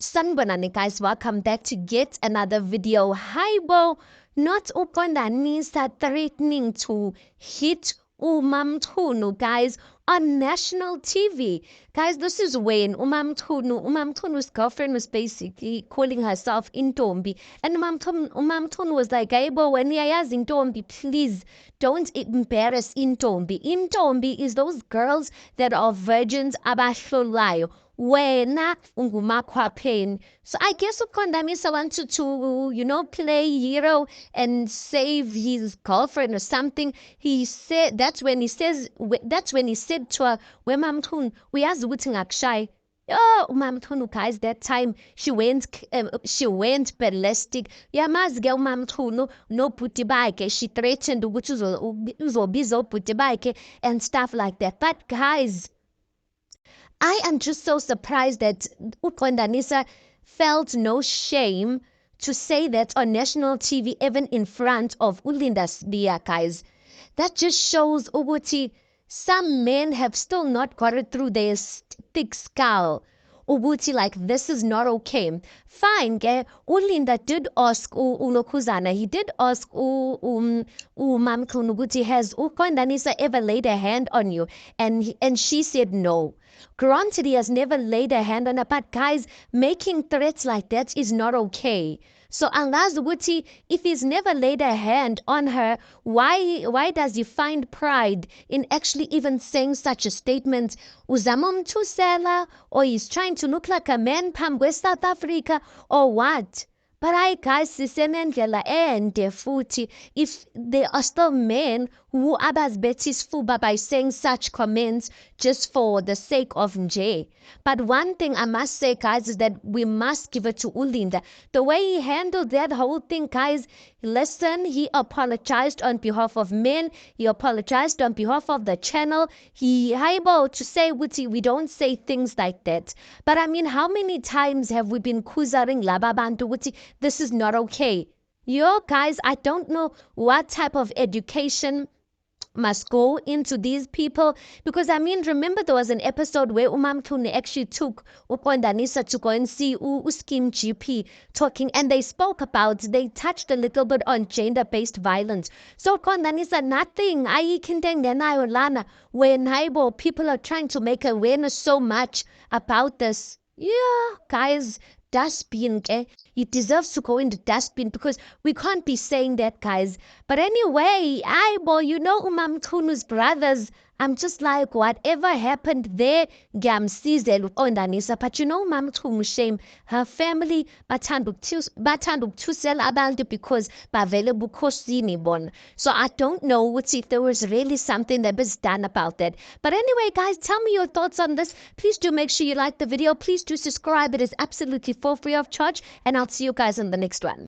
Sanibonani guys, welcome back to yet another video. Haibo, not uqondanisa threatening to hit uMamThunu guys on national TV. Guys, this is when uMamThunu's girlfriend was basically calling herself Intombi. And uMamThunu was like, Haibo, when yayazi Intombi, please don't embarrass Intombi. Intombi is those girls that are virgins abahlolayo. Wena ungumakhwapheni. So I guess uKondamisa wanted to, play hero and save his girlfriend or something. He said that's when he said to her, "Wemamthunu, uyazi ukuthi ngakushaya." Oh, uMamthunu guys, that time she went ballistic. Yamazi ke uMamthunu nobhuti bakhe, she threatened ukuthi uzobiza obhuti bakhe and stuff like that. But guys, I am just so surprised that uQondanisa felt no shame to say that on national TV, even in front of Ulinda Sibiya, guys. That just shows ukuthi some men have still not got it through their thick skull. Ukuthi like this is not okay. Fine, ke Ulinda did ask uNokuzana. He did ask uMamthunu ukuthi has uQondanisa ever laid a hand on you? And she said no. Granted, he has never laid a hand on her, but guys, making threats like that is not okay. So angazi ukuthi if he's never laid a hand on her, why does he find pride in actually even saying such a statement? Uzama umthusela, or he's trying to look like a man phambi South Africa, or what? But I guys, sisenendlela ende futhi if there are still men who abazibetha isifuba by saying such comments just for the sake of nje. But one thing I must say, guys, is that we must give it to Ulinda. The way he handled that whole thing, guys, listen, he apologized on behalf of men. He apologized on behalf of the channel. He able to say, we don't say things like that. But I mean, how many times have we been kuzaring laba bantu wuthi this is not okay? Yo, guys, I don't know what type of education must go into these people, because I mean, remember there was an episode where uMamthunu actually took uQondanisa to go and see Skim GP talking, and they touched a little bit on gender-based violence. So uQondanisa, nothing ayikho lana when haibo people are trying to make awareness so much about this. Yeah, guys, dustbin, okay? It deserves to go in the dustbin because we can't be saying that, guys. But anyway, uMamthunu's brothers, I'm just like, whatever happened there, ngiyamsizela uQondanisa. But uMamthunu, shame, her family bathanda ukuthusela abantu because bavele bukhosini bona. So I don't know if there was really something that was done about that. But anyway, guys, tell me your thoughts on this. Please do make sure you like the video. Please do subscribe. It is absolutely for free of charge. And I'll see you guys in the next one.